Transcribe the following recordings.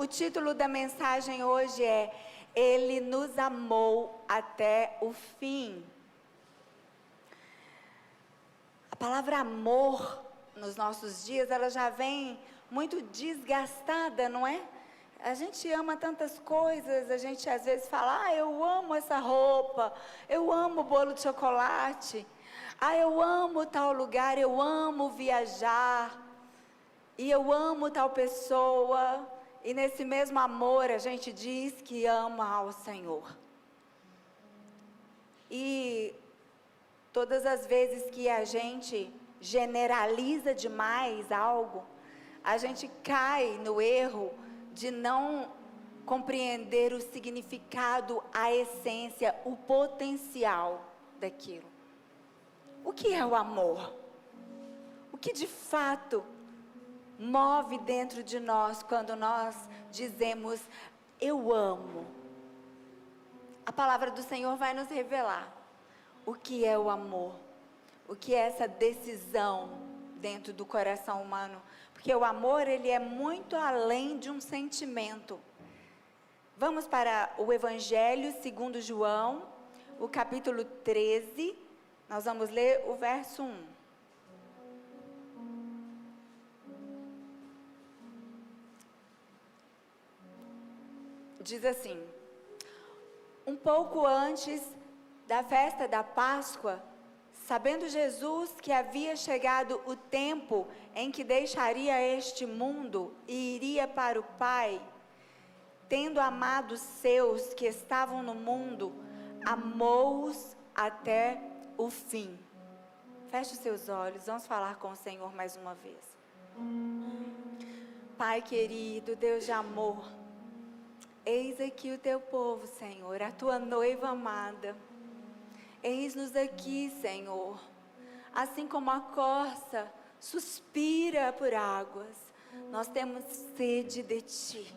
título da mensagem hoje é Ele nos amou até o fim. A palavra amor, nos nossos dias, ela já vem muito desgastada, não é? A gente ama tantas coisas, a gente às vezes fala, eu amo essa roupa, eu amo o bolo de chocolate, eu amo tal lugar, eu amo viajar, e eu amo tal pessoa, e nesse mesmo amor a gente diz que ama ao Senhor. E todas as vezes que a gente generaliza demais algo, a gente cai no erro de não compreender o significado, a essência, o potencial daquilo. O que é o amor? O que de fato move dentro de nós quando nós dizemos, eu amo? A palavra do Senhor vai nos revelar o que é o amor, o que é essa decisão dentro do coração humano, porque o amor, ele é muito além de um sentimento. Vamos para o Evangelho segundo João, o capítulo 13, nós vamos ler o verso 1. Diz assim: um pouco antes da festa da Páscoa, sabendo Jesus que havia chegado o tempo em que deixaria este mundo e iria para o Pai, tendo amado os seus que estavam no mundo, amou-os até o fim. Feche os seus olhos, vamos falar com o Senhor mais uma vez. Pai querido, Deus de amor, eis aqui o teu povo, Senhor, a tua noiva amada. Eis-nos aqui, Senhor, assim como a corça suspira por águas, nós temos sede de Ti,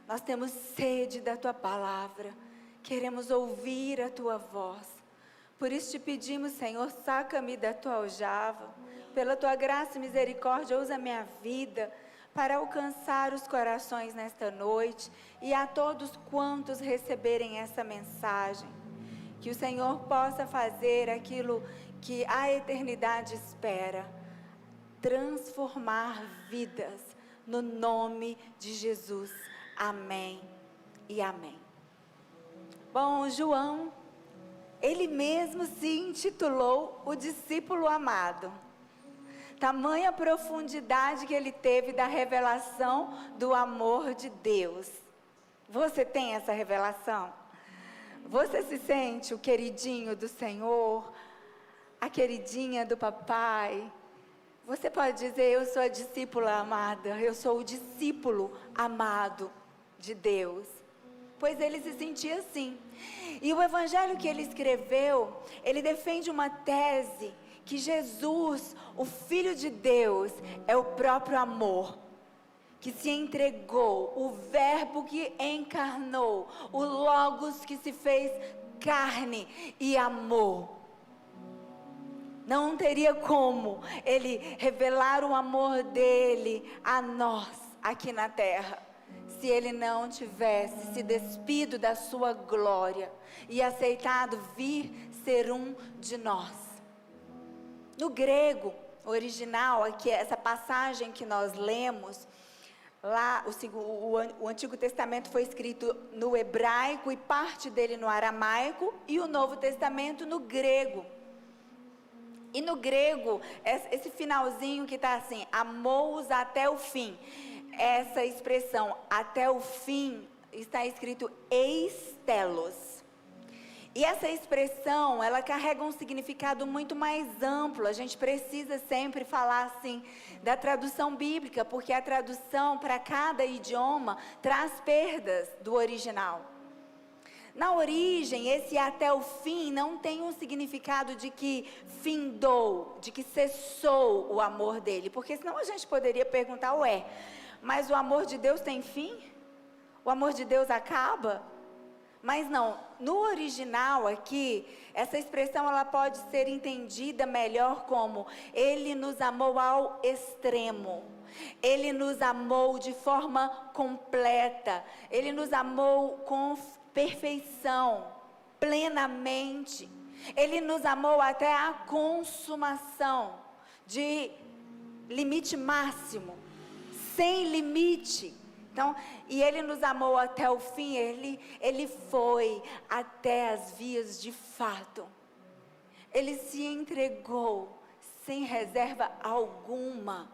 nós temos sede da Tua palavra, queremos ouvir a Tua voz. Por isso te pedimos, Senhor, saca-me da Tua aljava, pela Tua graça e misericórdia, usa a minha vida para alcançar os corações nesta noite e a todos quantos receberem essa mensagem. Que o Senhor possa fazer aquilo que a eternidade espera, transformar vidas, no nome de Jesus. Amém e amém. Bom, João, ele mesmo se intitulou o discípulo amado. Tamanha profundidade que ele teve da revelação do amor de Deus. Você tem essa revelação? Você se sente o queridinho do Senhor, a queridinha do papai? Você pode dizer, eu sou a discípula amada, eu sou o discípulo amado de Deus. Pois ele se sentia assim. E o evangelho que ele escreveu, ele defende uma tese que Jesus, o Filho de Deus, é o próprio amor, que se entregou, o verbo que encarnou, o Logos que se fez carne e amou. Não teria como ele revelar o amor dele a nós aqui na terra, se ele não tivesse se despido da sua glória e aceitado vir ser um de nós. No grego original, aqui essa passagem que nós lemos, lá o Antigo Testamento foi escrito no hebraico e parte dele no aramaico, e o Novo Testamento no grego. E no grego, esse finalzinho que está assim, amou-os até o fim, essa expressão até o fim está escrito eistelos. E essa expressão, ela carrega um significado muito mais amplo. A gente precisa sempre falar assim da tradução bíblica, porque a tradução para cada idioma traz perdas do original. Na origem, esse até o fim não tem um significado de que findou, de que cessou o amor dele, porque senão a gente poderia perguntar, mas o amor de Deus tem fim? O amor de Deus acaba? Mas não, no original aqui, essa expressão ela pode ser entendida melhor como: Ele nos amou ao extremo. Ele nos amou de forma completa. Ele nos amou com perfeição, plenamente. Ele nos amou até a consumação, de limite máximo, sem limite. Então, e Ele nos amou até o fim. Ele foi até as vias de fato. Ele se entregou sem reserva alguma.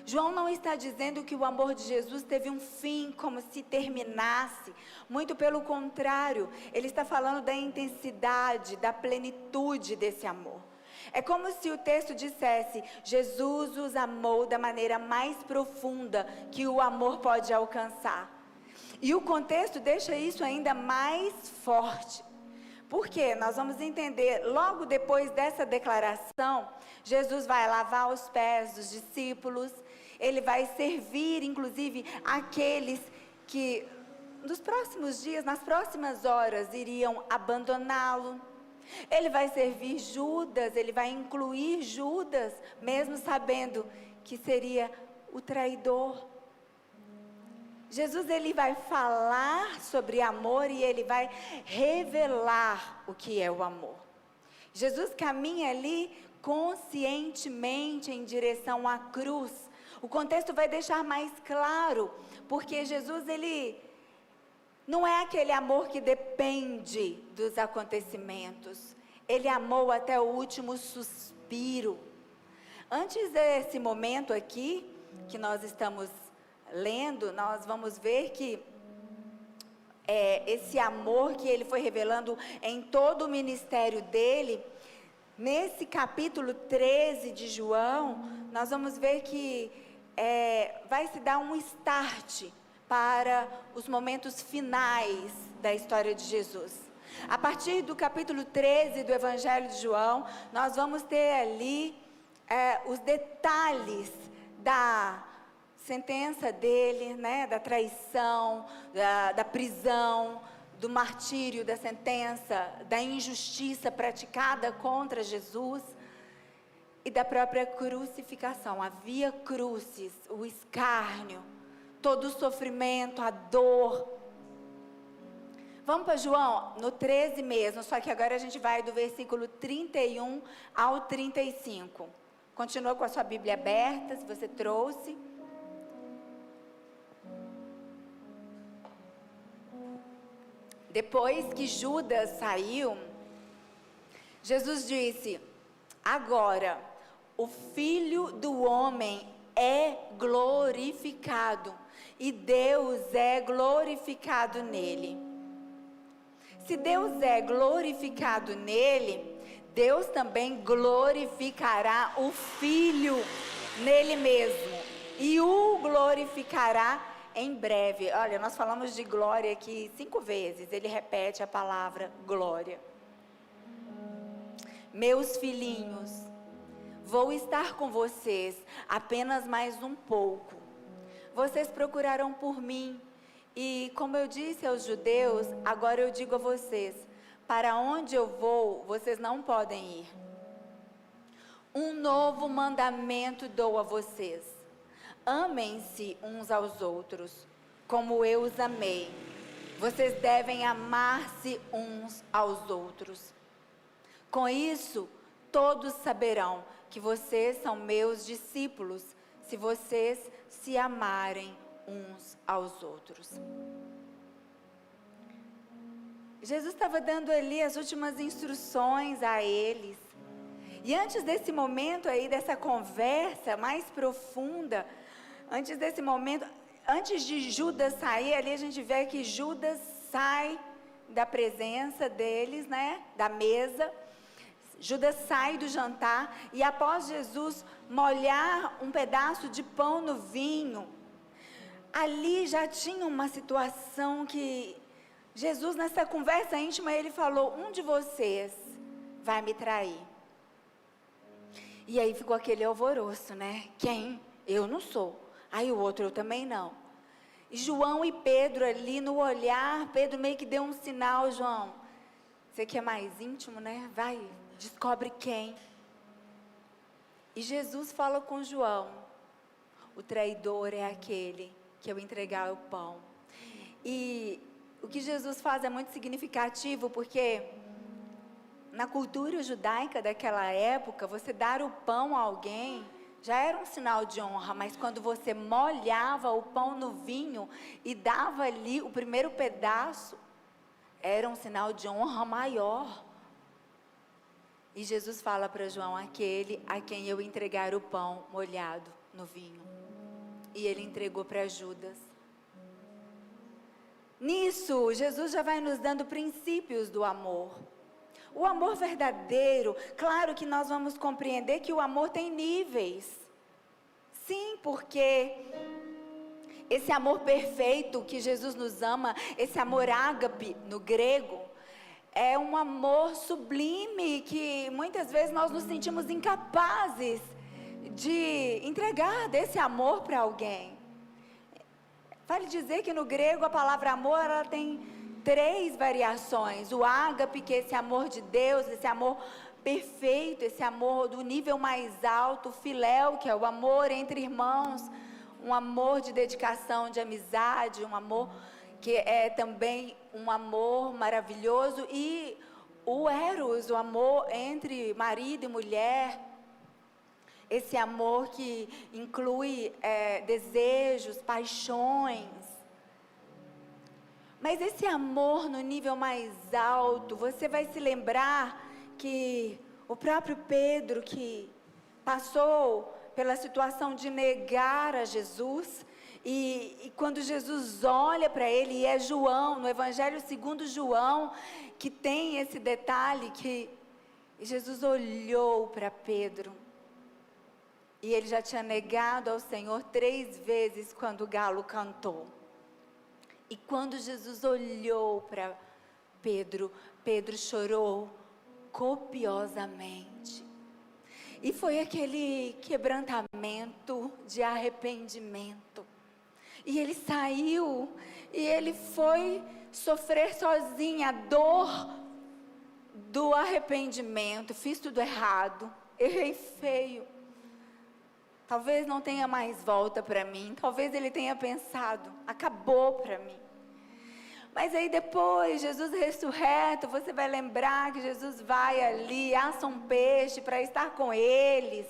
João não está dizendo que o amor de Jesus teve um fim, como se terminasse. Muito pelo contrário, ele está falando da intensidade, da plenitude desse amor. É como se o texto dissesse: Jesus os amou da maneira mais profunda que o amor pode alcançar. E o contexto deixa isso ainda mais forte. Porque nós vamos entender, logo depois dessa declaração, Jesus vai lavar os pés dos discípulos. Ele vai servir, inclusive, aqueles que nos próximos dias, nas próximas horas, iriam abandoná-lo. Ele vai servir Judas, ele vai incluir Judas, mesmo sabendo que seria o traidor. Jesus, ele vai falar sobre amor e ele vai revelar o que é o amor. Jesus caminha ali conscientemente em direção à cruz. O contexto vai deixar mais claro, porque Jesus, ele não é aquele amor que depende dos acontecimentos. Ele amou até o último suspiro. Antes desse momento aqui, que nós estamos lendo, nós vamos ver que esse amor que ele foi revelando em todo o ministério dele, nesse capítulo 13 de João, nós vamos ver que vai se dar um start para os momentos finais da história de Jesus. A partir do capítulo 13 do Evangelho de João, nós vamos ter ali os detalhes da sentença dele, né, da traição, da prisão, do martírio, da sentença, da injustiça praticada contra Jesus e da própria crucificação, a via crucis, o escárnio, todo o sofrimento, a dor. Vamos para João, no 13 mesmo, só que agora a gente vai do versículo 31 ao 35. Continua com a sua Bíblia aberta, se você trouxe. Depois que Judas saiu, Jesus disse: agora o Filho do Homem é glorificado e Deus é glorificado nele. Se Deus é glorificado nele, Deus também glorificará o Filho nele mesmo e o glorificará em breve. Olha, nós falamos de glória aqui 5 vezes, ele repete a palavra glória. Meus filhinhos, vou estar com vocês apenas mais um pouco. Vocês procuraram por mim e, como eu disse aos judeus, agora eu digo a vocês: para onde eu vou, vocês não podem ir. Um novo mandamento dou a vocês: amem-se uns aos outros, como eu os amei. Vocês devem amar-se uns aos outros. Com isso, todos saberão que vocês são meus discípulos, se vocês se amarem uns aos outros. Jesus estava dando ali as últimas instruções a eles. E antes desse momento aí, dessa conversa mais profunda, antes desse momento, antes de Judas sair, ali a gente vê que Judas sai da presença deles, né, da mesa. Judas sai do jantar e após Jesus molhar um pedaço de pão no vinho, ali já tinha uma situação que Jesus, nessa conversa íntima, ele falou: um de vocês vai me trair. E aí ficou aquele alvoroço, né? Quem? Eu não sou. Aí o outro, eu também não. E João e Pedro ali no olhar, Pedro meio que deu um sinal: João, você que é mais íntimo, né? Vai, descobre quem. E Jesus fala com João: o traidor é aquele que eu entregar o pão. E o que Jesus faz é muito significativo, porque na cultura judaica daquela época, você dar o pão a alguém já era um sinal de honra, mas quando você molhava o pão no vinho e dava ali o primeiro pedaço, era um sinal de honra maior. E Jesus fala para João: aquele a quem eu entregar o pão molhado no vinho. E ele entregou para Judas. Nisso, Jesus já vai nos dando princípios do amor. O amor verdadeiro, claro que nós vamos compreender que o amor tem níveis. Sim, porque esse amor perfeito que Jesus nos ama, esse amor ágape no grego, é um amor sublime que muitas vezes nós nos sentimos incapazes de entregar desse amor para alguém. Vale dizer que no grego a palavra amor, ela tem 3 variações. O ágape, que é esse amor de Deus, esse amor perfeito, esse amor do nível mais alto. O filéu, que é o amor entre irmãos, um amor de dedicação, de amizade, um amor que é também um amor maravilhoso. E o eros, o amor entre marido e mulher, esse amor que inclui desejos, paixões. Mas esse amor no nível mais alto, você vai se lembrar que o próprio Pedro, que passou pela situação de negar a Jesus, e quando Jesus olha para ele, e é João, no Evangelho segundo João, que tem esse detalhe, que Jesus olhou para Pedro, e ele já tinha negado ao Senhor 3 vezes quando o galo cantou. E quando Jesus olhou para Pedro, Pedro chorou copiosamente. E foi aquele quebrantamento de arrependimento. E ele saiu, e ele foi sofrer sozinho a dor do arrependimento. Fiz tudo errado, errei feio. Talvez não tenha mais volta para mim. Talvez ele tenha pensado: acabou para mim. Mas aí depois, Jesus ressurreto, você vai lembrar que Jesus vai ali, assa um peixe para estar com eles,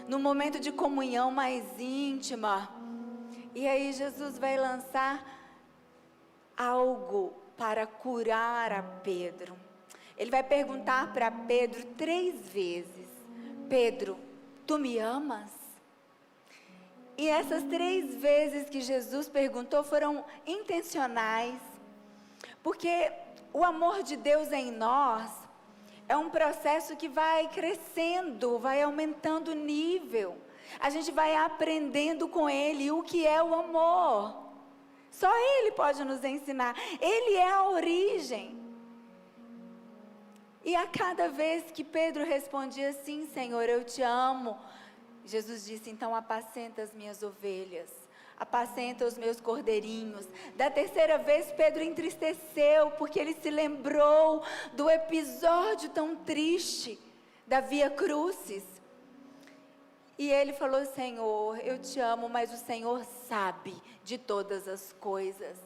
no momento de comunhão mais íntima. E aí Jesus vai lançar algo para curar a Pedro. Ele vai perguntar para Pedro 3 vezes: Pedro, tu me amas? E essas 3 vezes que Jesus perguntou foram intencionais, porque o amor de Deus em nós é um processo que vai crescendo, vai aumentando o nível. A gente vai aprendendo com Ele o que é o amor. Só Ele pode nos ensinar. Ele é a origem. E a cada vez que Pedro respondia: sim, Senhor, eu te amo, Jesus disse: então apacenta as minhas ovelhas, apacenta os meus cordeirinhos. Da 3ª vez Pedro entristeceu, porque ele se lembrou do episódio tão triste da Via Crucis. E ele falou: Senhor, eu te amo, mas o Senhor sabe de todas as coisas.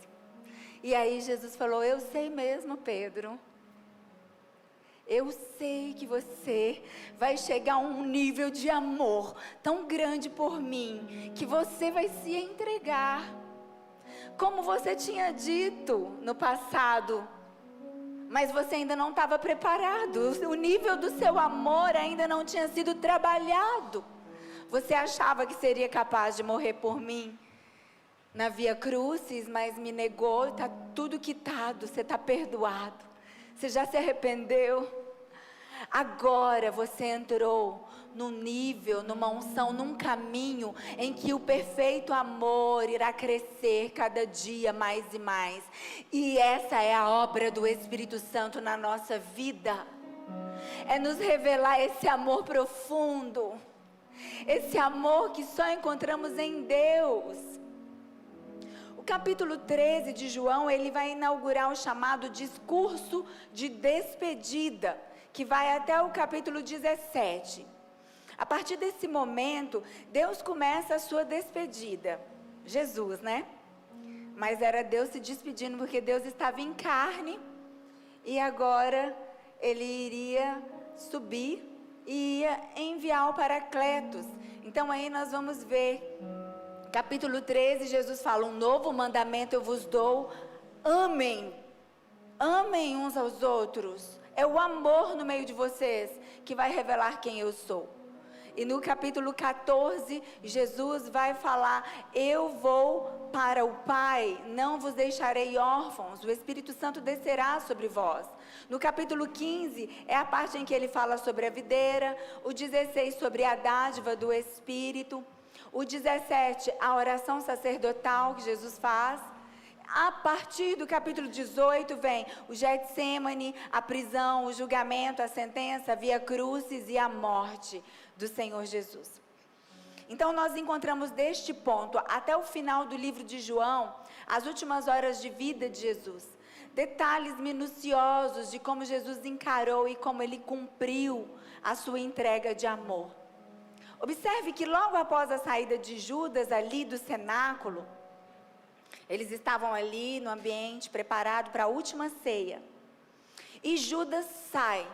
E aí Jesus falou: eu sei mesmo, Pedro. Eu sei que você vai chegar a um nível de amor tão grande por mim, que você vai se entregar. Como você tinha dito no passado, mas você ainda não estava preparado. O nível do seu amor ainda não tinha sido trabalhado. Você achava que seria capaz de morrer por mim na Via Crucis, mas me negou. Está tudo quitado, você está perdoado. Você já se arrependeu? Agora você entrou num nível, numa unção, num caminho em que o perfeito amor irá crescer cada dia mais e mais. E essa é a obra do Espírito Santo na nossa vida. É nos revelar esse amor profundo, esse amor que só encontramos em Deus. O capítulo 13 de João, ele vai inaugurar o chamado discurso de despedida, que vai até o capítulo 17. A partir desse momento, Deus começa a sua despedida. Jesus, né? Mas era Deus se despedindo, porque Deus estava em carne, e agora ele iria subir e ia enviar o Paracletos. Então aí nós vamos ver, capítulo 13, Jesus fala: um novo mandamento eu vos dou, amem uns aos outros. É o amor no meio de vocês que vai revelar quem eu sou. E no capítulo 14, Jesus vai falar: eu vou para o Pai, não vos deixarei órfãos, o Espírito Santo descerá sobre vós. No capítulo 15, é a parte em que ele fala sobre a videira. O 16, sobre a dádiva do Espírito. O 17, a oração sacerdotal que Jesus faz. A partir do capítulo 18 vem o Getsemane, a prisão, o julgamento, a sentença, a via crucis e a morte do Senhor Jesus. Então nós encontramos deste ponto até o final do livro de João, as últimas horas de vida de Jesus, detalhes minuciosos de como Jesus encarou e como ele cumpriu a sua entrega de amor. Observe que logo após a saída de Judas ali do cenáculo, eles estavam ali no ambiente preparado para a última ceia. E Judas sai.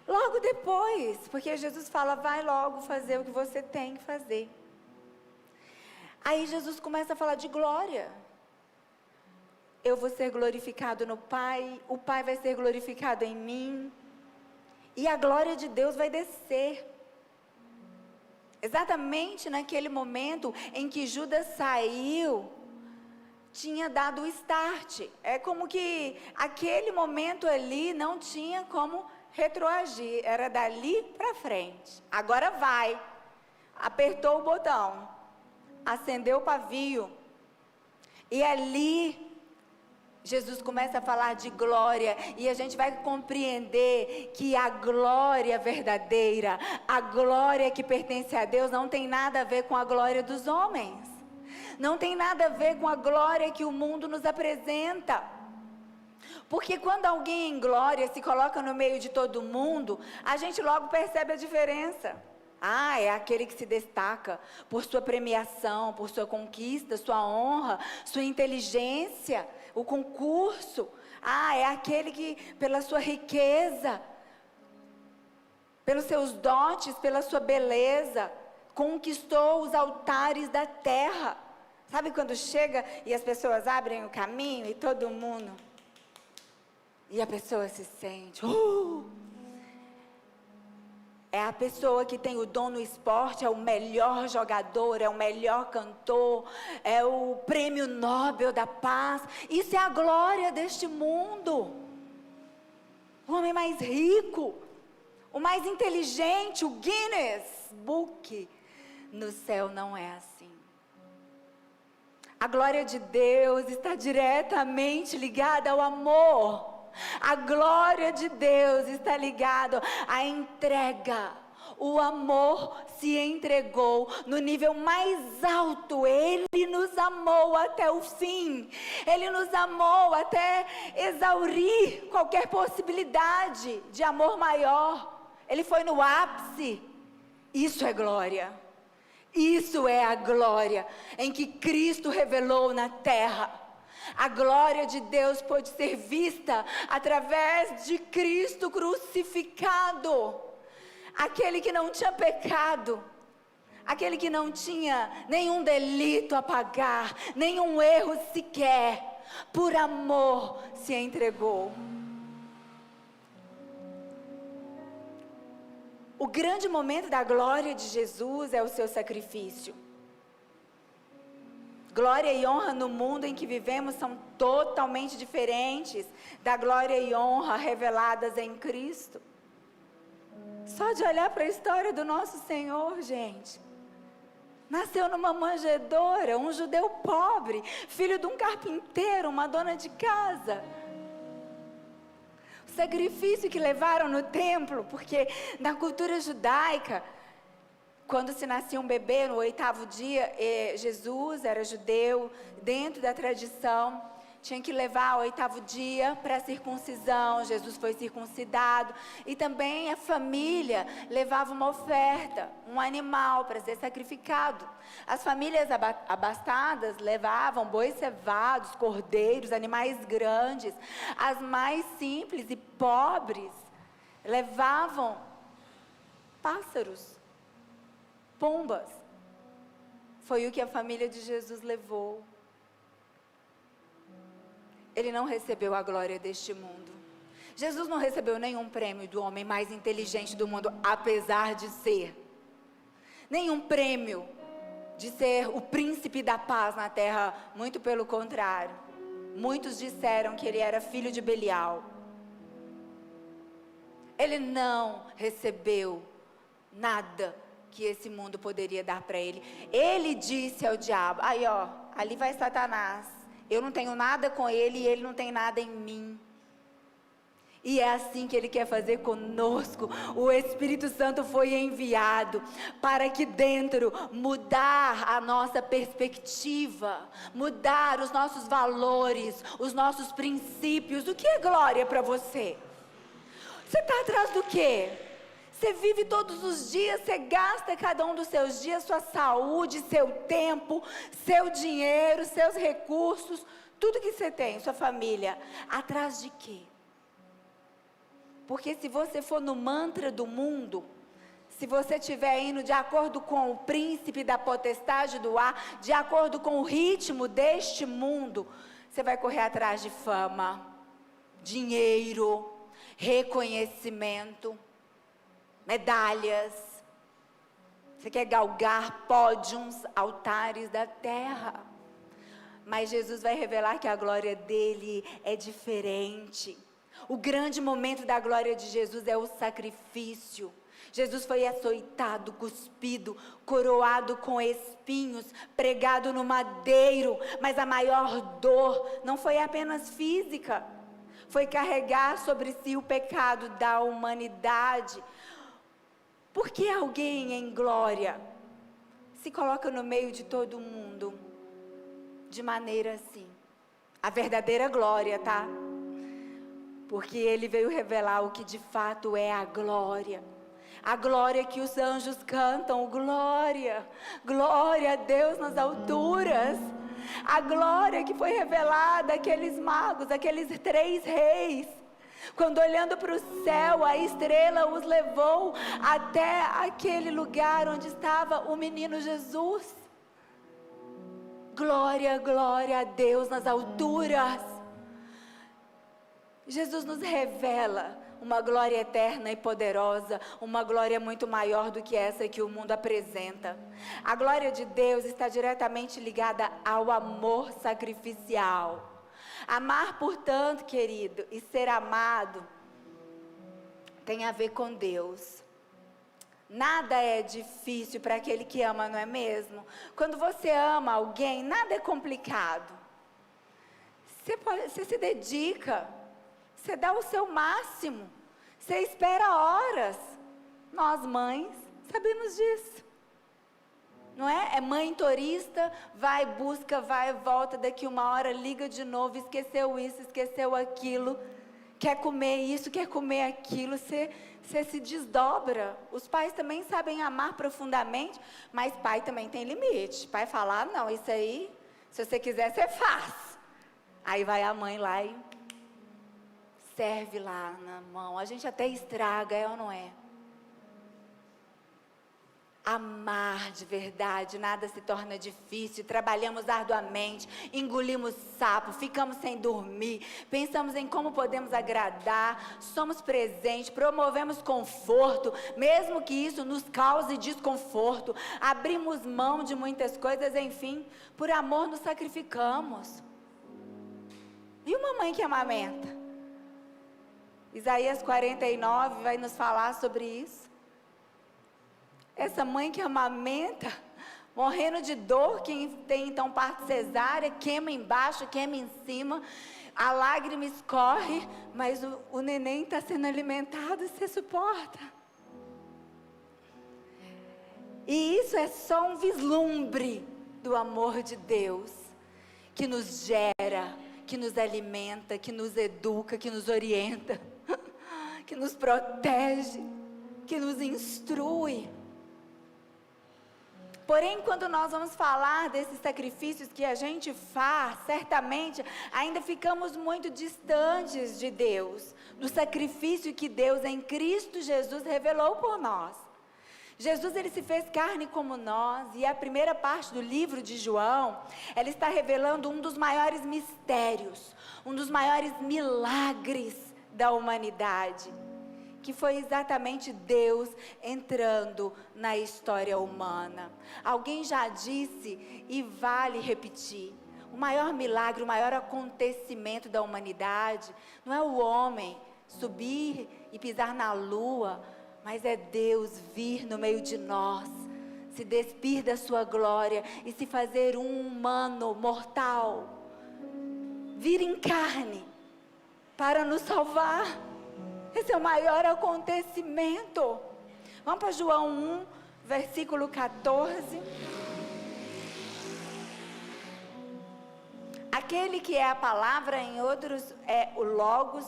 Logo depois, porque Jesus fala: vai logo fazer o que você tem que fazer. Aí Jesus começa a falar de glória. Eu vou ser glorificado no Pai, o Pai vai ser glorificado em mim, e a glória de Deus vai descer. Exatamente naquele momento em que Judas saiu, tinha dado o start. É como que aquele momento ali não tinha como retroagir, era dali para frente. Agora vai. Apertou o botão, acendeu o pavio, e ali Jesus começa a falar de glória, e a gente vai compreender que a glória verdadeira, a glória que pertence a Deus, não tem nada a ver com a glória dos homens, não tem nada a ver com a glória que o mundo nos apresenta. Porque quando alguém em glória se coloca no meio de todo mundo, a gente logo percebe a diferença. É aquele que se destaca por sua premiação, por sua conquista, sua honra, sua inteligência, o concurso. É aquele que, pela sua riqueza, pelos seus dotes, pela sua beleza, conquistou os altares da terra. Sabe quando chega e as pessoas abrem o caminho e todo mundo... E a pessoa se sente... É a pessoa que tem o dom no esporte, é o melhor jogador, é o melhor cantor, é o prêmio Nobel da Paz. Isso é a glória deste mundo. O homem mais rico, o mais inteligente, o Guinness Book. No céu não é assim. A glória de Deus está diretamente ligada ao amor. A glória de Deus está ligada à entrega. O amor se entregou no nível mais alto. Ele nos amou até o fim. Ele nos amou até exaurir qualquer possibilidade de amor maior. Ele foi no ápice. Isso é glória. Isso é a glória em que Cristo revelou na terra. A glória de Deus pôde ser vista através de Cristo crucificado. Aquele que não tinha pecado, aquele que não tinha nenhum delito a pagar, nenhum erro sequer, por amor se entregou. O grande momento da glória de Jesus é o seu sacrifício. Glória e honra no mundo em que vivemos são totalmente diferentes da glória e honra reveladas em Cristo. Só de olhar para a história do nosso Senhor, gente. Nasceu numa manjedoura, um judeu pobre, filho de um carpinteiro, uma dona de casa. O sacrifício que levaram no templo, porque na cultura judaica, quando se nascia um bebê, no 8º dia, Jesus era judeu, dentro da tradição, tinha que levar o 8º dia para a circuncisão. Jesus foi circuncidado. E também a família levava uma oferta, um animal para ser sacrificado. As famílias abastadas levavam bois cevados, cordeiros, animais grandes. As mais simples e pobres levavam pássaros, pombas. Foi o que a família de Jesus levou. Ele não recebeu a glória deste mundo. Jesus não recebeu nenhum prêmio do homem mais inteligente do mundo, apesar de ser. Nenhum prêmio de ser o príncipe da paz na terra, muito pelo contrário. Muitos disseram que ele era filho de Belial. Ele não recebeu nada que esse mundo poderia dar para ele. Ele disse ao diabo, aí ó, ali vai Satanás. Eu não tenho nada com ele e ele não tem nada em mim. E é assim que ele quer fazer conosco. O Espírito Santo foi enviado para aqui dentro mudar a nossa perspectiva, mudar os nossos valores, os nossos princípios. O que é glória para você? Você está atrás do quê? Você vive todos os dias, você gasta cada um dos seus dias, sua saúde, seu tempo, seu dinheiro, seus recursos, tudo que você tem, sua família, atrás de quê? Porque se você for no mantra do mundo, se você estiver indo de acordo com o príncipe da potestade do ar, de acordo com o ritmo deste mundo, você vai correr atrás de fama, dinheiro, reconhecimento, medalhas. Você quer galgar pódios, altares da terra. Mas Jesus vai revelar que a glória dele é diferente. O grande momento da glória de Jesus é o sacrifício. Jesus foi açoitado, cuspido, coroado com espinhos, pregado no madeiro. Mas a maior dor não foi apenas física. Foi carregar sobre si o pecado da humanidade. Por que alguém em glória se coloca no meio de todo mundo de maneira assim? A verdadeira glória, tá? Porque ele veio revelar o que de fato é a glória. A glória que os anjos cantam, glória, glória a Deus nas alturas. A glória que foi revelada àqueles magos, àqueles 3 reis. Quando olhando para o céu, a estrela os levou até aquele lugar onde estava o menino Jesus. Glória, glória a Deus nas alturas. Jesus nos revela uma glória eterna e poderosa, uma glória muito maior do que essa que o mundo apresenta. A glória de Deus está diretamente ligada ao amor sacrificial. Amar, portanto, querido, e ser amado tem a ver com Deus. Nada é difícil para aquele que ama, não é mesmo? Quando você ama alguém, nada é complicado. Você se dedica, você dá o seu máximo, você espera horas. Nós mães sabemos disso. Não é? É mãe turista, vai, busca, vai, volta, daqui uma hora liga de novo, esqueceu isso, esqueceu aquilo, quer comer isso, quer comer aquilo, você se desdobra. Os pais também sabem amar profundamente, mas pai também tem limite. Pai fala, não, isso aí, se você quiser, você faz. Aí vai a mãe lá e serve lá na mão. A gente até estraga, é ou não é? Amar de verdade, nada se torna difícil. Trabalhamos arduamente, engolimos sapo, ficamos sem dormir, pensamos em como podemos agradar, somos presentes, promovemos conforto, mesmo que isso nos cause desconforto, abrimos mão de muitas coisas, enfim, por amor nos sacrificamos. E uma mãe que amamenta? Isaías 49 vai nos falar sobre isso. Essa mãe que amamenta, morrendo de dor, quem tem então parto cesárea, queima embaixo, queima em cima, a lágrima escorre, mas o neném está sendo alimentado, você suporta. E isso é só um vislumbre do amor de Deus, que nos gera, que nos alimenta, que nos educa, que nos orienta, que nos protege, que nos instrui. Porém, quando nós vamos falar desses sacrifícios que a gente faz, certamente ainda ficamos muito distantes de Deus, do sacrifício que Deus em Cristo Jesus revelou por nós. Jesus, ele se fez carne como nós, e a primeira parte do livro de João, ela está revelando um dos maiores mistérios, um dos maiores milagres da humanidade, que foi exatamente Deus entrando na história humana. Alguém já disse, e vale repetir, o maior milagre, o maior acontecimento da humanidade, não é o homem subir e pisar na lua, mas é Deus vir no meio de nós, se despir da sua glória e se fazer um humano mortal, vir em carne para nos salvar. Esse é o maior acontecimento. Vamos para João 1, versículo 14. Aquele que é a palavra, em outros é o Logos,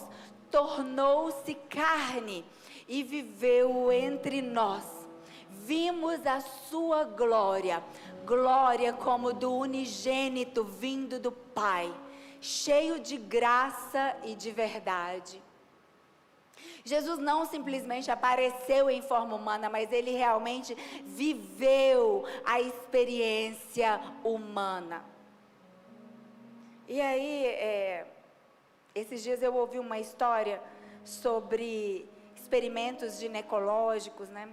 tornou-se carne e viveu entre nós. Vimos a sua glória, glória como do unigênito vindo do Pai, cheio de graça e de verdade. Jesus não simplesmente apareceu em forma humana, mas ele realmente viveu a experiência humana. E aí, esses dias eu ouvi uma história sobre experimentos ginecológicos, né?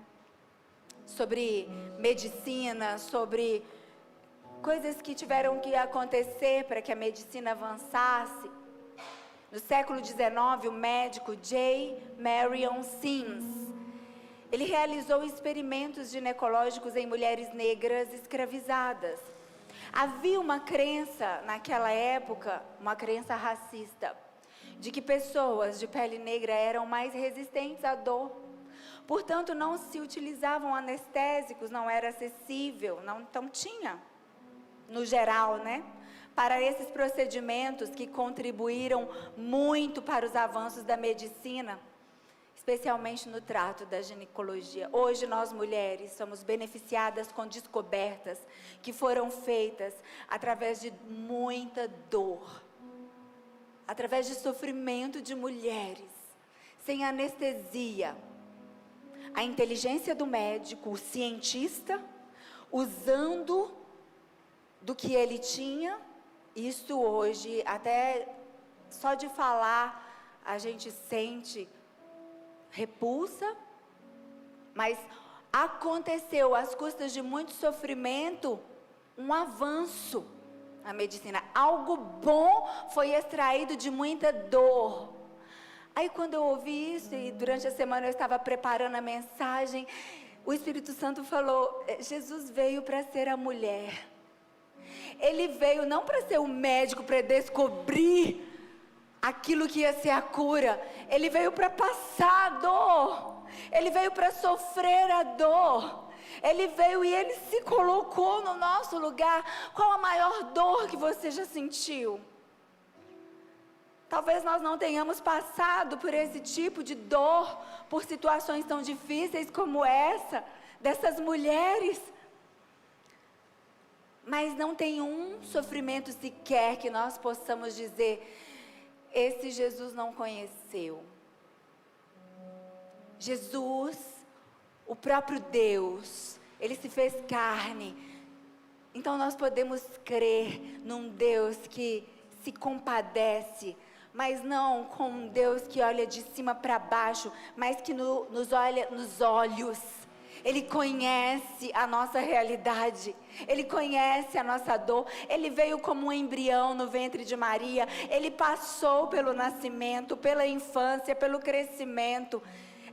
Sobre medicina, sobre coisas que tiveram que acontecer para que a medicina avançasse. No século XIX, o médico J. Marion Sims, ele realizou experimentos ginecológicos em mulheres negras escravizadas. Havia uma crença naquela época, uma crença racista, de que pessoas de pele negra eram mais resistentes à dor. Portanto, não se utilizavam anestésicos, não era acessível, então tinha, no geral, né? Para esses procedimentos que contribuíram muito para os avanços da medicina, especialmente no trato da ginecologia. Hoje nós mulheres somos beneficiadas com descobertas que foram feitas através de muita dor, através de sofrimento de mulheres, sem anestesia. A inteligência do médico, o cientista, usando do que ele tinha. Isso hoje, até só de falar, a gente sente repulsa, mas aconteceu às custas de muito sofrimento, um avanço na medicina. Algo bom foi extraído de muita dor. Aí quando eu ouvi isso, e durante a semana eu estava preparando a mensagem, o Espírito Santo falou, Jesus veio para ser a mulher. Ele veio não para ser o médico, para descobrir aquilo que ia ser a cura. Ele veio para passar a dor. Ele veio para sofrer a dor. Ele veio e ele se colocou no nosso lugar. Qual a maior dor que você já sentiu? Talvez nós não tenhamos passado por esse tipo de dor, por situações tão difíceis como essa, dessas mulheres. Mas não tem um sofrimento sequer que nós possamos dizer, esse Jesus não conheceu. Jesus, o próprio Deus, ele se fez carne. Então nós podemos crer num Deus que se compadece, mas não com um Deus que olha de cima para baixo, mas que nos olha nos olhos. Ele conhece a nossa realidade, Ele conhece a nossa dor. Ele veio como um embrião no ventre de Maria, Ele passou pelo nascimento, pela infância, pelo crescimento.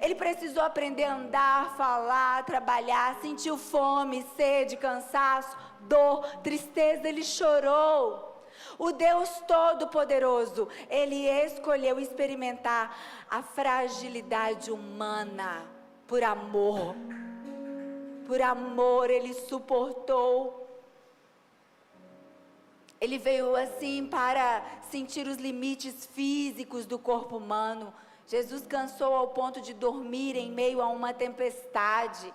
Ele precisou aprender a andar, falar, trabalhar, sentiu fome, sede, cansaço, dor, tristeza. Ele chorou. O Deus Todo-Poderoso, Ele escolheu experimentar a fragilidade humana por amor. por amor, Ele suportou. Ele veio assim para sentir os limites físicos do corpo humano. Jesus cansou ao ponto de dormir em meio a uma tempestade.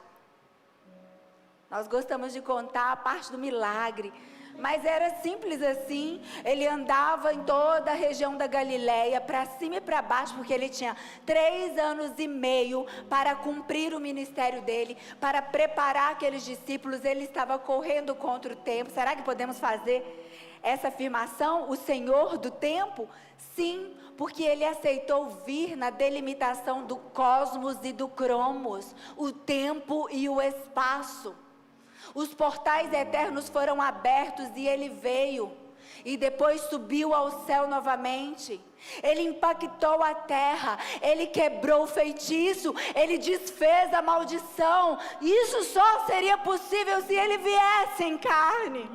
Nós gostamos de contar a parte do milagre, mas era simples assim. Ele andava em toda a região da Galileia, para cima e para baixo, porque ele tinha 3 anos e meio para cumprir o ministério dele, para preparar aqueles discípulos. Ele estava correndo contra o tempo. Será que podemos fazer essa afirmação, o Senhor do tempo? Sim, porque Ele aceitou vir na delimitação do cosmos e do cromos, o tempo e o espaço. Os portais eternos foram abertos e Ele veio, e depois subiu ao céu novamente. Ele impactou a terra, Ele quebrou o feitiço, Ele desfez a maldição. Isso só seria possível se Ele viesse em carne.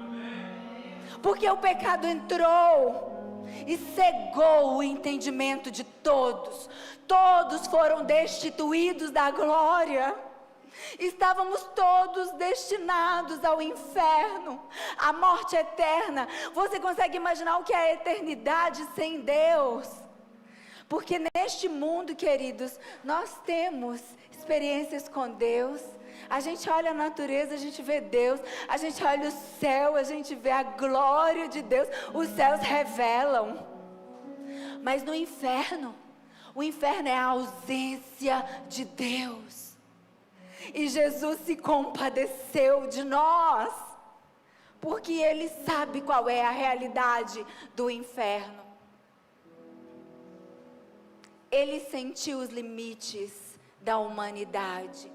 Porque o pecado entrou e cegou o entendimento de todos. Todos foram destituídos da glória. Estávamos todos destinados ao inferno, à morte eterna. Você consegue imaginar o que é a eternidade sem Deus? Porque neste mundo, queridos, nós temos experiências com Deus. A gente olha a natureza, a gente vê Deus. A gente olha o céu, a gente vê a glória de Deus. Os céus revelam. Mas no inferno, o inferno é a ausência de Deus. E Jesus se compadeceu de nós, porque Ele sabe qual é a realidade do inferno. Ele sentiu os limites da humanidade.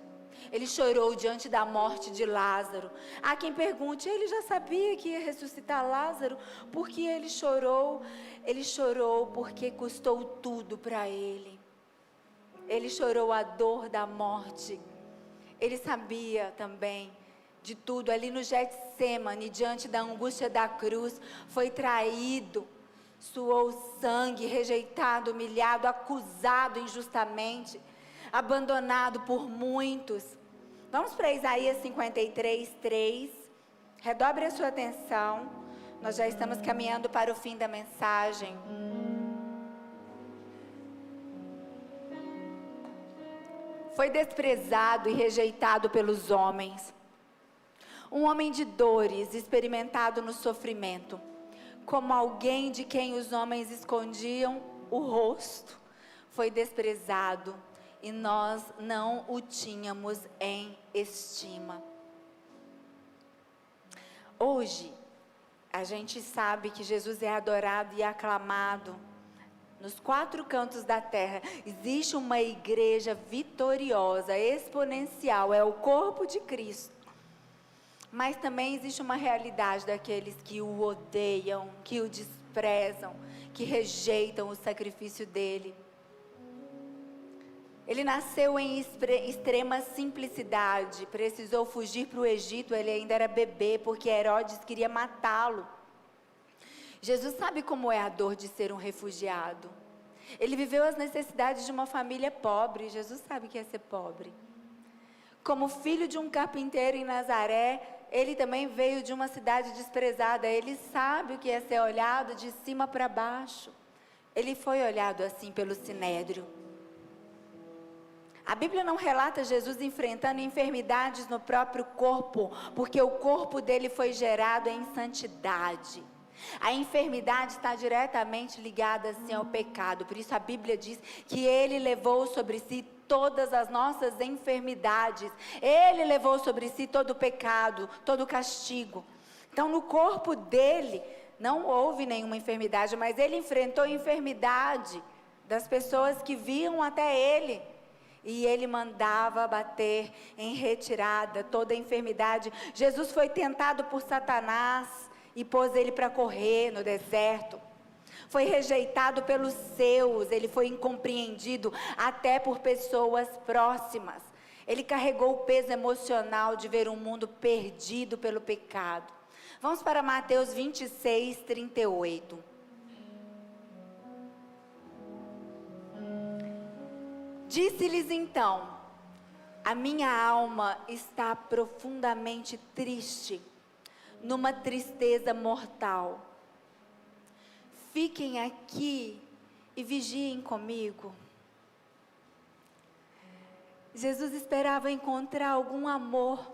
Ele chorou diante da morte de Lázaro. Há quem pergunte, ele já sabia que ia ressuscitar Lázaro? Por que ele chorou? Ele chorou porque custou tudo para ele. Ele chorou a dor da morte. Ele sabia também de tudo. Ali no Getsêmani, diante da angústia da cruz, foi traído, suou sangue, rejeitado, humilhado, acusado injustamente, abandonado por muitos. Vamos para Isaías 53, 3. Redobre a sua atenção. Nós já estamos caminhando para o fim da mensagem. Foi desprezado e rejeitado pelos homens. Um homem de dores, experimentado no sofrimento. Como alguém de quem os homens escondiam o rosto. Foi desprezado e nós não o tínhamos em estima. Hoje, a gente sabe que Jesus é adorado e aclamado nos 4 cantos da terra. Existe uma igreja vitoriosa, exponencial, é o corpo de Cristo. Mas também existe uma realidade daqueles que o odeiam, que o desprezam, que rejeitam o sacrifício dele. Ele nasceu em extrema simplicidade, precisou fugir para o Egito, ele ainda era bebê, porque Herodes queria matá-lo. Jesus sabe como é a dor de ser um refugiado. Ele viveu as necessidades de uma família pobre, Jesus sabe o que é ser pobre. Como filho de um carpinteiro em Nazaré, ele também veio de uma cidade desprezada, ele sabe o que é ser olhado de cima para baixo. Ele foi olhado assim pelo Sinédrio. A Bíblia não relata Jesus enfrentando enfermidades no próprio corpo, porque o corpo dele foi gerado em santidade. A enfermidade está diretamente ligada assim ao pecado, por isso a Bíblia diz que Ele levou sobre si todas as nossas enfermidades. Ele levou sobre si todo o pecado, todo o castigo. Então no corpo dele não houve nenhuma enfermidade, mas Ele enfrentou a enfermidade das pessoas que viam até Ele. E Ele mandava bater em retirada toda a enfermidade. Jesus foi tentado por Satanás e pôs Ele para correr no deserto. Foi rejeitado pelos seus, Ele foi incompreendido até por pessoas próximas. Ele carregou o peso emocional de ver um mundo perdido pelo pecado. Vamos para Mateus 26, 38. Disse-lhes então: A minha alma está profundamente triste, numa tristeza mortal. Fiquem aqui e vigiem comigo. Jesus esperava encontrar algum amor,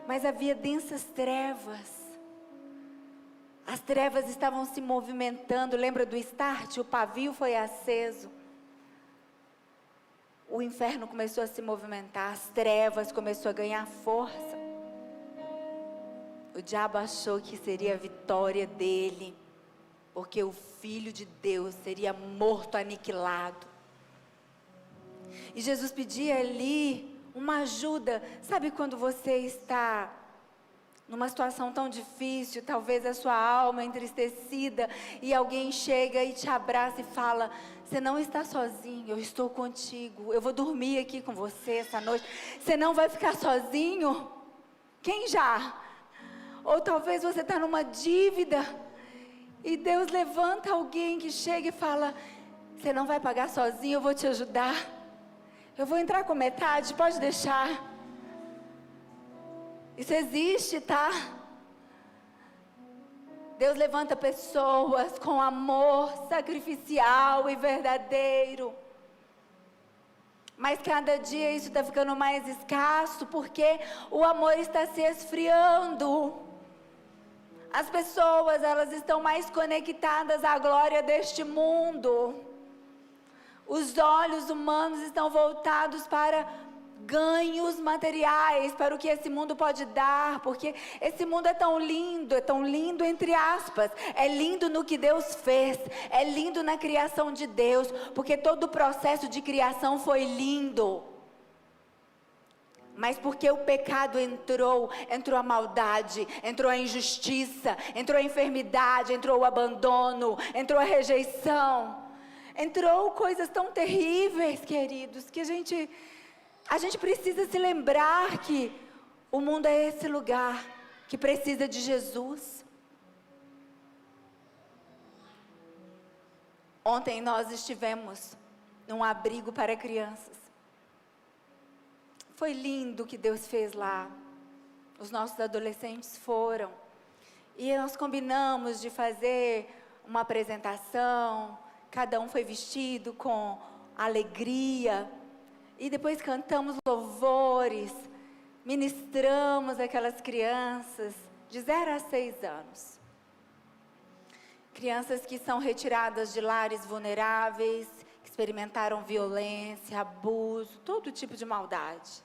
mas havia densas trevas. As trevas estavam se movimentando. Lembra do start? O pavio foi aceso. O inferno começou a se movimentar, as trevas começou a ganhar força. O diabo achou que seria a vitória dele, porque o Filho de Deus seria morto, aniquilado. E Jesus pedia ali uma ajuda. Sabe quando você está numa situação tão difícil, talvez a sua alma entristecida, e alguém chega e te abraça e fala: você não está sozinho, eu estou contigo, eu vou dormir aqui com você essa noite, você não vai ficar sozinho? Quem já? Ou talvez você está numa dívida, e Deus levanta alguém que chega e fala: você não vai pagar sozinho, eu vou te ajudar, eu vou entrar com metade, pode deixar. Isso existe, tá? Deus levanta pessoas com amor sacrificial e verdadeiro. Mas cada dia isso está ficando mais escasso, porque o amor está se esfriando. As pessoas, elas estão mais conectadas à glória deste mundo. Os olhos humanos estão voltados para ganhos materiais, para o que esse mundo pode dar, porque esse mundo é tão lindo entre aspas, é lindo no que Deus fez, é lindo na criação de Deus, porque todo o processo de criação foi lindo. Mas porque o pecado entrou a maldade, entrou a injustiça, entrou a enfermidade, entrou o abandono, entrou a rejeição, entrou coisas tão terríveis, queridos, que a gente precisa se lembrar que o mundo é esse lugar que precisa de Jesus. Ontem nós estivemos num abrigo para crianças. Foi lindo o que Deus fez lá. Os nossos adolescentes foram. E nós combinamos de fazer uma apresentação. Cada um foi vestido com alegria. E depois cantamos louvores, ministramos aquelas crianças de 0 a 6 anos. Crianças que são retiradas de lares vulneráveis, que experimentaram violência, abuso, todo tipo de maldade.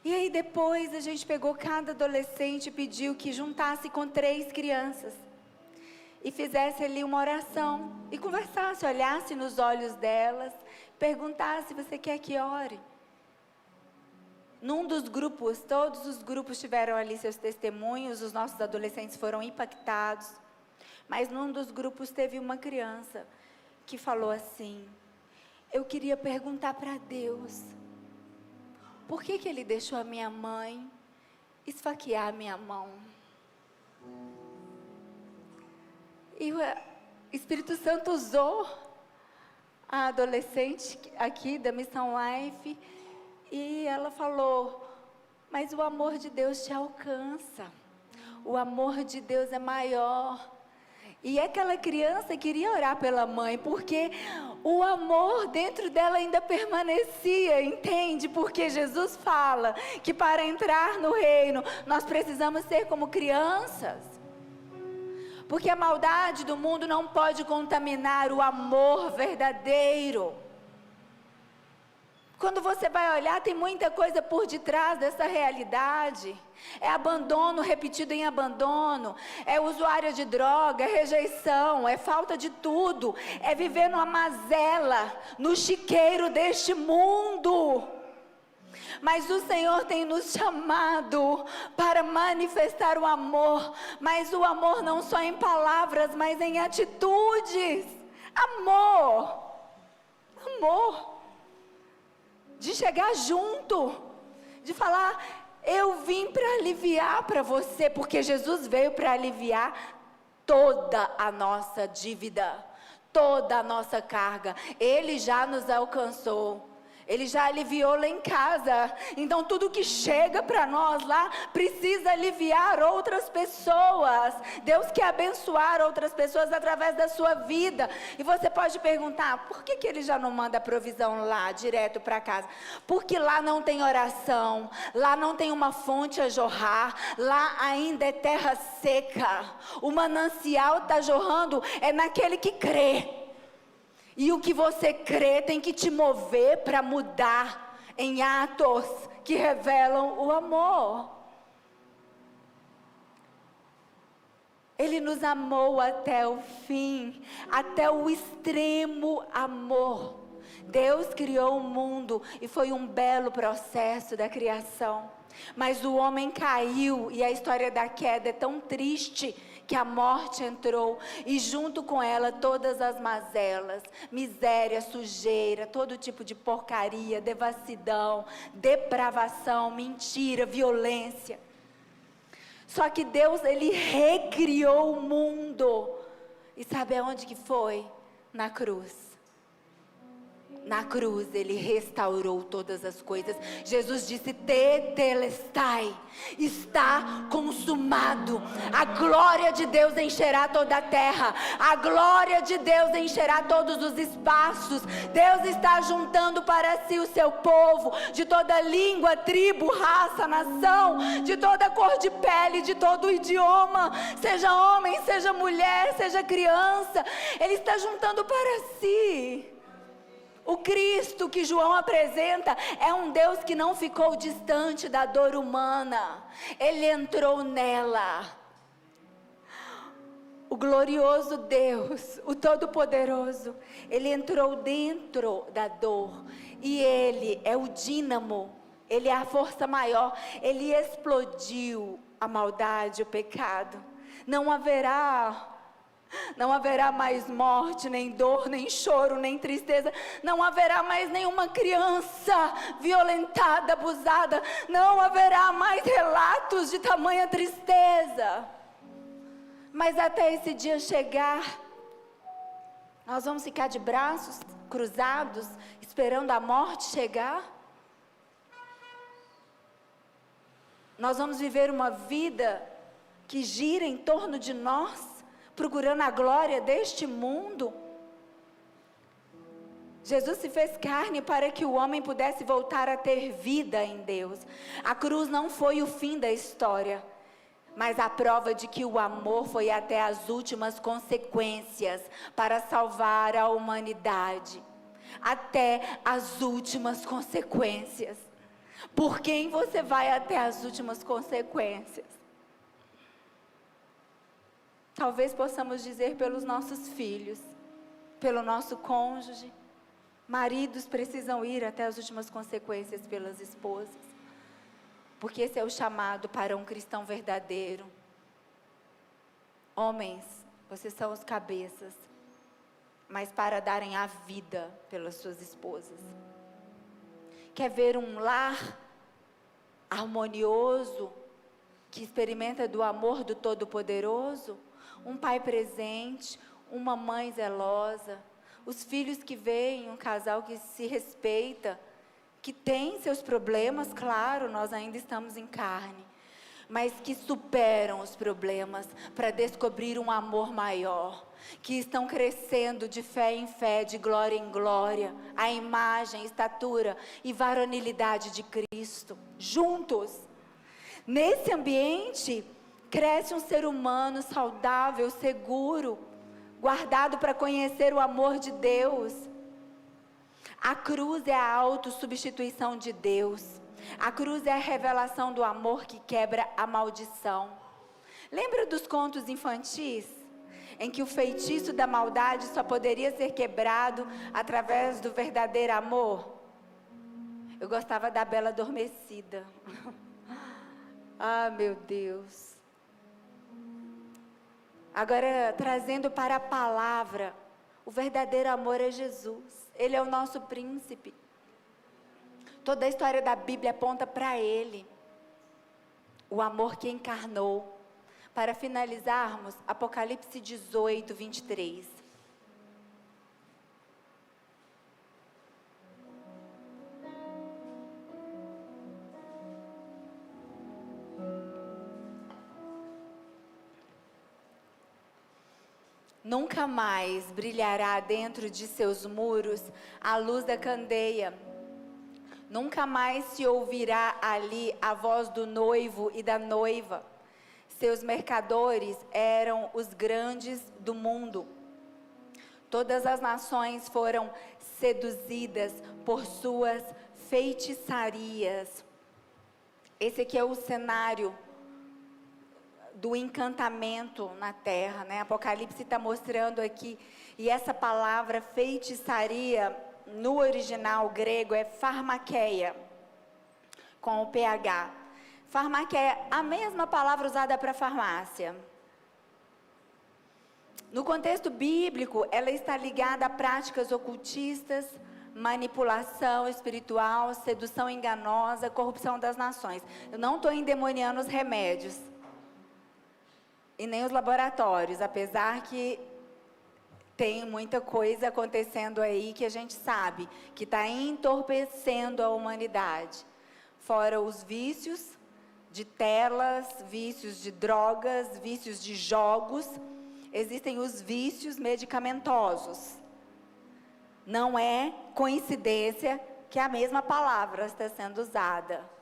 E aí depois a gente pegou cada adolescente e pediu que juntasse com 3 crianças. E fizesse ali uma oração, e conversasse, olhasse nos olhos delas, perguntasse: você quer que ore? Num dos grupos, todos os grupos tiveram ali seus testemunhos, os nossos adolescentes foram impactados. Mas num dos grupos teve uma criança que falou assim: eu queria perguntar para Deus, por que Ele deixou a minha mãe esfaquear a minha mão? E o Espírito Santo usou a adolescente aqui da Missão Life, e ela falou: mas o amor de Deus te alcança, o amor de Deus é maior. E aquela criança queria orar pela mãe, porque o amor dentro dela ainda permanecia, entende? Porque Jesus fala que para entrar no reino, nós precisamos ser como crianças. Porque a maldade do mundo não pode contaminar o amor verdadeiro. Quando você vai olhar, tem muita coisa por detrás dessa realidade. É abandono repetido em abandono, é usuária de droga, é rejeição, é falta de tudo, é viver numa mazela, no chiqueiro deste mundo. Mas o Senhor tem nos chamado para manifestar o amor, mas o amor não só em palavras, mas em atitudes. Amor, de chegar junto, de falar: eu vim para aliviar para você, porque Jesus veio para aliviar toda a nossa dívida, toda a nossa carga. Ele já nos alcançou. Ele já aliviou lá em casa. Então tudo que chega para nós lá precisa aliviar outras pessoas. Deus quer abençoar outras pessoas através da sua vida. E você pode perguntar, por que Ele já não manda a provisão lá, direto para casa? Porque lá não tem oração, lá não tem uma fonte a jorrar, lá ainda é terra seca. O manancial está jorrando é naquele que crê. E o que você crê tem que te mover para mudar em atos que revelam o amor. Ele nos amou até o fim, até o extremo amor. Deus criou o mundo e foi um belo processo da criação. Mas o homem caiu e a história da queda é tão triste que a morte entrou e junto com ela todas as mazelas, miséria, sujeira, todo tipo de porcaria, devassidão, depravação, mentira, violência. Só que Deus, Ele recriou o mundo. E sabe aonde que foi? Na cruz. Na cruz Ele restaurou todas as coisas. Jesus disse, tetelestai, está consumado. A glória de Deus encherá toda a terra. A glória de Deus encherá todos os espaços. Deus está juntando para si o seu povo, de toda língua, tribo, raça, nação, de toda cor de pele, de todo idioma, seja homem, seja mulher, seja criança. Ele está juntando para si. O Cristo que João apresenta é um Deus que não ficou distante da dor humana. Ele entrou nela. O glorioso Deus, o Todo-Poderoso, Ele entrou dentro da dor. E Ele é o dínamo, Ele é a força maior. Ele explodiu a maldade, o pecado. Não haverá mais morte, nem dor, nem choro, nem tristeza. Não haverá mais nenhuma criança violentada, abusada. Não haverá mais relatos de tamanha tristeza. Mas até esse dia chegar, nós vamos ficar de braços cruzados, esperando a morte chegar? Nós vamos viver uma vida que gira em torno de nós, procurando a glória deste mundo? Jesus se fez carne para que o homem pudesse voltar a ter vida em Deus. A cruz não foi o fim da história, mas a prova de que o amor foi até as últimas consequências para salvar a humanidade. Até as últimas consequências. Por quem você vai até as últimas consequências? Talvez possamos dizer pelos nossos filhos, pelo nosso cônjuge. Maridos precisam ir até as últimas consequências pelas esposas, porque esse é o chamado para um cristão verdadeiro. Homens, vocês são os cabeças, mas para darem a vida pelas suas esposas. Quer ver um lar harmonioso, que experimenta do amor do Todo-Poderoso? Um pai presente, uma mãe zelosa, os filhos que veem um casal que se respeita, que tem seus problemas, claro, nós ainda estamos em carne, mas que superam os problemas para descobrir um amor maior, que estão crescendo de fé em fé, de glória em glória, a imagem, estatura e varonilidade de Cristo, juntos. Nesse ambiente, cresce um ser humano saudável, seguro, guardado para conhecer o amor de Deus. A cruz é a autossubstituição de Deus. A cruz é a revelação do amor que quebra a maldição. Lembra dos contos infantis? Em que o feitiço da maldade só poderia ser quebrado através do verdadeiro amor? Eu gostava da Bela Adormecida. Ah, meu Deus. Agora, trazendo para a palavra, o verdadeiro amor é Jesus. Ele é o nosso príncipe. Toda a história da Bíblia aponta para Ele. O amor que encarnou. Para finalizarmos, Apocalipse 18, 23. Nunca mais brilhará dentro de seus muros a luz da candeia. Nunca mais se ouvirá ali a voz do noivo e da noiva. Seus mercadores eram os grandes do mundo. Todas as nações foram seduzidas por suas feitiçarias. Esse aqui é o cenário do encantamento na terra, né? Apocalipse está mostrando aqui, e essa palavra feitiçaria, no original grego, é farmakeia, com o PH. Farmakeia, a mesma palavra usada para farmácia. No contexto bíblico, ela está ligada a práticas ocultistas, manipulação espiritual, sedução enganosa, corrupção das nações. Eu não estou endemoniando os remédios e nem os laboratórios, apesar que tem muita coisa acontecendo aí que a gente sabe que está entorpecendo a humanidade. Fora os vícios de telas, vícios de drogas, vícios de jogos, existem os vícios medicamentosos. Não é coincidência que a mesma palavra está sendo usada.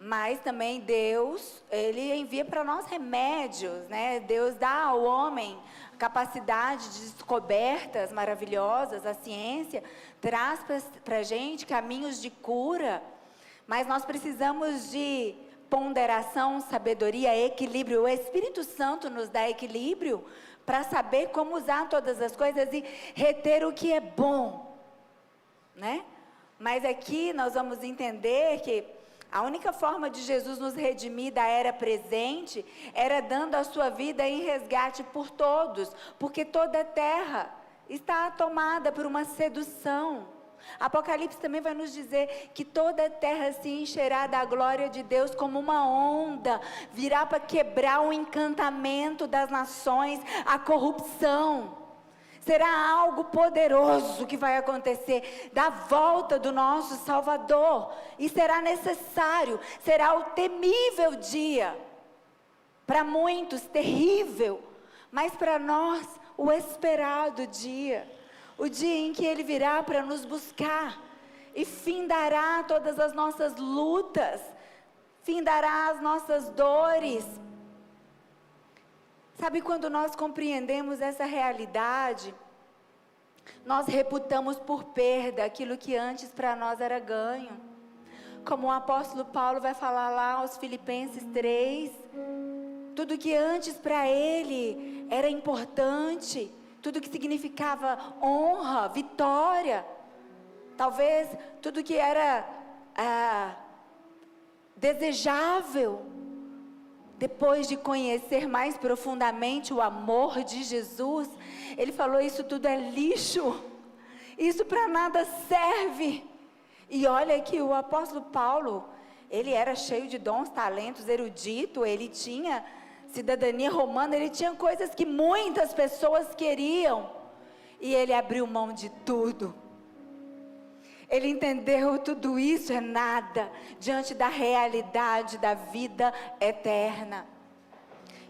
Mas também Deus, Ele envia para nós remédios, né? Deus dá ao homem capacidade de descobertas maravilhosas, a ciência traz para a gente caminhos de cura, mas nós precisamos de ponderação, sabedoria, equilíbrio. O Espírito Santo nos dá equilíbrio para saber como usar todas as coisas e reter o que é bom, né? Mas aqui nós vamos entender que a única forma de Jesus nos redimir da era presente era dando a sua vida em resgate por todos, porque toda a terra está tomada por uma sedução. Apocalipse também vai nos dizer que toda a terra se encherá da glória de Deus como uma onda, virá para quebrar o encantamento das nações, a corrupção. Será algo poderoso que vai acontecer da volta do nosso Salvador. E será necessário, será o temível dia. Para muitos, terrível. Mas para nós, o esperado dia. O dia em que Ele virá para nos buscar. E findará todas as nossas lutas. Findará as nossas dores. Sabe, quando nós compreendemos essa realidade, nós reputamos por perda aquilo que antes para nós era ganho. Como o apóstolo Paulo vai falar lá aos Filipenses 3, tudo que antes para ele era importante, tudo que significava honra, vitória, talvez tudo que era desejável, depois de conhecer mais profundamente o amor de Jesus, ele falou: isso tudo é lixo, isso para nada serve. E olha que o apóstolo Paulo, ele era cheio de dons, talentos, erudito, ele tinha cidadania romana, ele tinha coisas que muitas pessoas queriam, e ele abriu mão de tudo. Ele entendeu tudo isso é nada diante da realidade da vida eterna.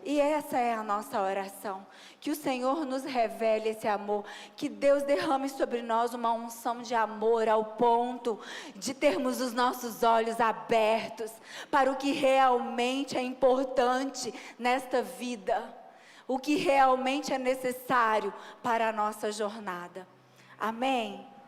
E essa é a nossa oração, que o Senhor nos revele esse amor, que Deus derrame sobre nós uma unção de amor ao ponto de termos os nossos olhos abertos para o que realmente é importante nesta vida, o que realmente é necessário para a nossa jornada. Amém?